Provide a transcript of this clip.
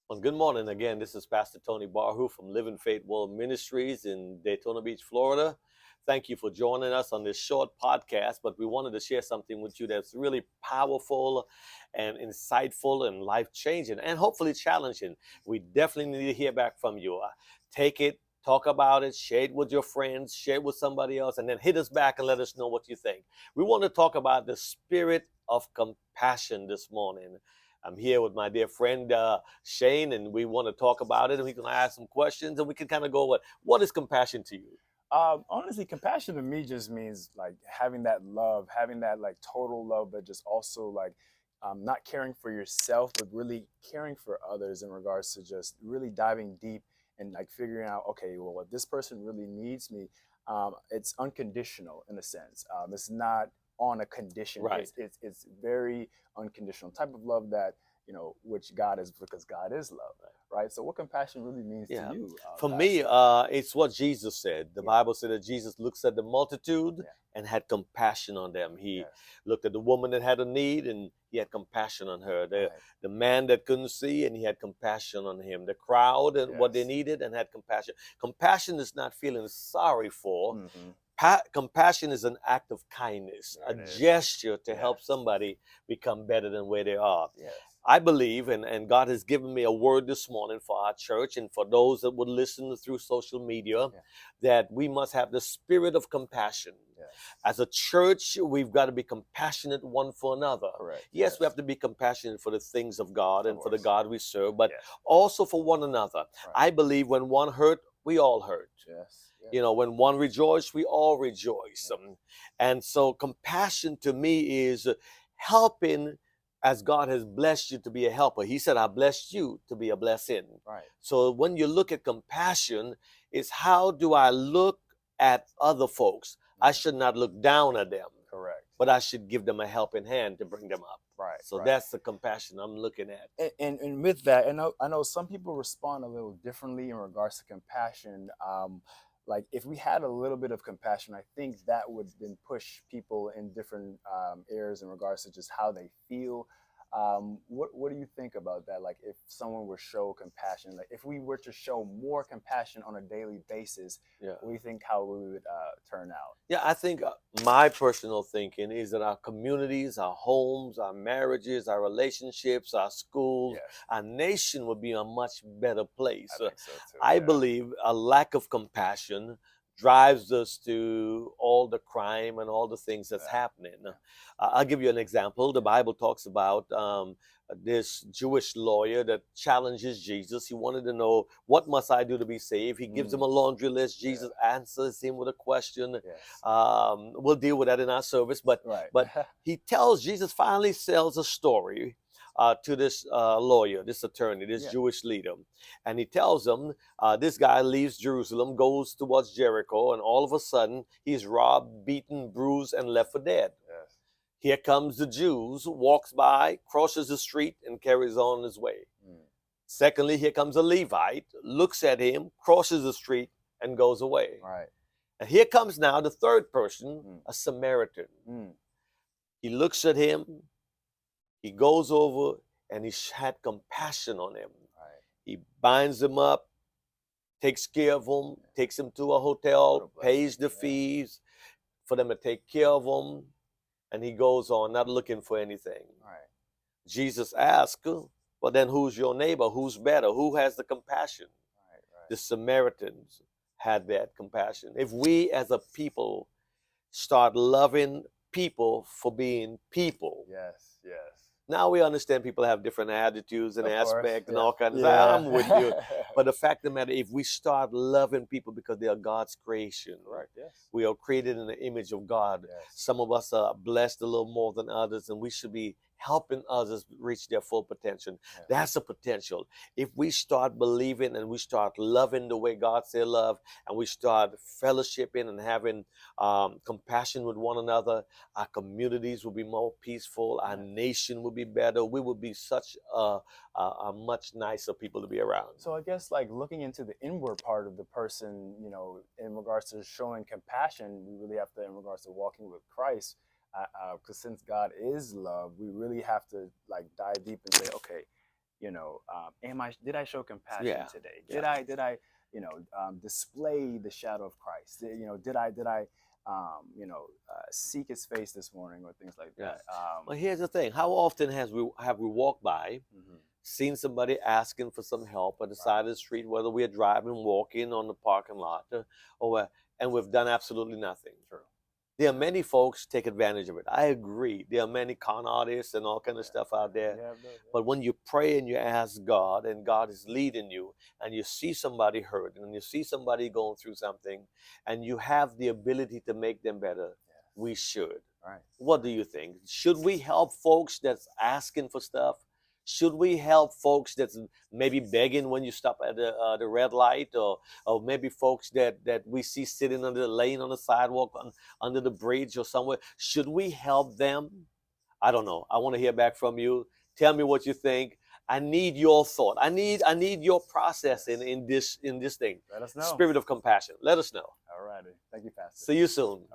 Well, good morning again. This is Pastor Tony Barhoo from Living Faith World Ministries in Daytona Beach, Florida. Thank you for joining us on this short podcast, but we wanted to share something with you that's really powerful and insightful and life changing and hopefully challenging. We definitely need to hear back from you. Take it, talk about it, share it with your friends, share it with somebody else, and then hit us back and let us know what you think. We want to talk about the spirit of compassion this morning. I'm here with my dear friend Shane, and we want to talk about it, and we can ask some questions, and we can kind of go, what is compassion to you? Honestly, compassion to me just means like having that love, having that like total love, but just also like not caring for yourself, but really caring for others in regards to just really diving deep and like figuring out, okay, well, if this person really needs me, it's unconditional in a sense. It's not on a condition. Right. It's very unconditional type of love that which God is, because God is love, right? So, what compassion really means to Yeah. you, For me, Pastor? it's what Jesus said. The Yeah, Bible said that Jesus looks at the multitude yeah, and had compassion on them. He yes, looked at the woman that had a need and he had compassion on her. right, The man that couldn't see and he had compassion on him. The crowd and what they yes. needed and had compassion. Compassion is not feeling sorry for. Mm-hmm. Compassion is an act of kindness, There a it is. gesture to help Yes. somebody become better than where they are. Yes. I believe, and God has given me a word this morning for our church and for those that would listen through social media, Yeah. that we must have the spirit of compassion. Yes. As a church, we've got to be compassionate one for another. Correct. Yes, we Yes. have to be compassionate for the things of God Of and for the course. God we serve, but Yes. also for one another. Right. I believe when one hurt, we all hurt. Yes. Yes. When one rejoice, we all rejoice. Yeah. And so compassion to me is helping as God has blessed you to be a helper. He said, I blessed you to be a blessing. Right. So when you look at compassion, it's how do I look at other folks? I Mhm. should not look down at them, Correct. but I should give them a helping hand to bring them up. Right. So Right. that's the compassion I'm looking at. And with that, I know some people respond a little differently in regards to compassion. Like if we had a little bit of compassion, I think that would then push people in different areas in regards to just how they feel. What do you think about that? Like if someone were show compassion, like if we were to show more compassion on a daily basis, Yeah. what do you think how we would turn out? Yeah, I think my personal thinking is that our communities, our homes, our marriages, our relationships, our schools, Yes, our nation would be a much better place. I think so too. I Yeah. believe a lack of compassion drives us to all the crime and all the things that's Yeah. happening. I'll give you an example. The Bible talks about this Jewish lawyer that challenges Jesus. He wanted to know, what must I do to be saved? He gives him Mm, a laundry list. yeah. Jesus answers him with a question. Yes. We'll deal with that in our service, but Right. but he tells Jesus finally tells a story to this lawyer, this attorney, this Yeah. Jewish leader, and he tells him this guy leaves Jerusalem, goes towards Jericho, and all of a sudden he's robbed, beaten, bruised, and left for dead. Yes. Here comes the Jews, walks by, crosses the street, and carries on his way. Mm, Secondly, here comes a Levite, looks at him, crosses the street, and goes away. right. And here comes now the third person, Mm, a Samaritan. mm, He looks at him, he goes over, and he had compassion on him. right. He binds him up, takes care of him, takes him to a What a hotel, blessing. pays the Yeah. fees for them to take care of him, and he goes on, not looking for anything. Right. Jesus asked, well, then who's your neighbor? Who's better? Who has the compassion? Right. Right. The Samaritans had that compassion. If we as a people start loving people for being people, Yes. Yes. now we understand people have different attitudes and Of course. aspects and Yeah. all kinds of. I'm with you. Yeah. But the fact of the matter, if we start loving people because they are God's creation, Correct. Yes. we are created in the image of God. Yes. Some of us are blessed a little more than others, and we should be helping others reach their full potential. Yeah. That's a potential. If we start believing and we start loving the way God said love, and we start fellowshipping and having compassion with one another, our communities will be more peaceful. Our Yeah. nation will be better. We will be such a much nicer people to be around. So I guess like looking into the inward part of the person, in regards to showing compassion, we really have to, in regards to walking with Christ, because since God is love, we really have to like dive deep and say, okay, Did I show compassion Yeah. today? Yeah. Did I display the shadow of Christ? Did I seek His face this morning, or things like Yeah. that? Well, here's the thing. How often have we walked by, Mhm. seen somebody asking for some help at the Right. side of the street, whether we're driving, walking on the parking lot, and we've done absolutely nothing. True. There are many folks take advantage of it. I agree. There are many con artists and all kind of stuff out there. Yeah, those, yeah. But when you pray and you ask God, and God is leading you, and you see somebody hurt, and you see somebody going through something, and you have the ability to make them better, Yes. we should. Right. What do you think? Should we help folks that's asking for stuff? Should we help folks that's maybe begging when you stop at the red light, or maybe folks that we see sitting under the lane on the sidewalk, under the bridge or somewhere? Should we help them? I don't know. I want to hear back from you. Tell me what you think. I need your thought. I need your process in this thing. Let us know. Spirit of compassion. Let us know. All righty. Thank you, Pastor. See you soon.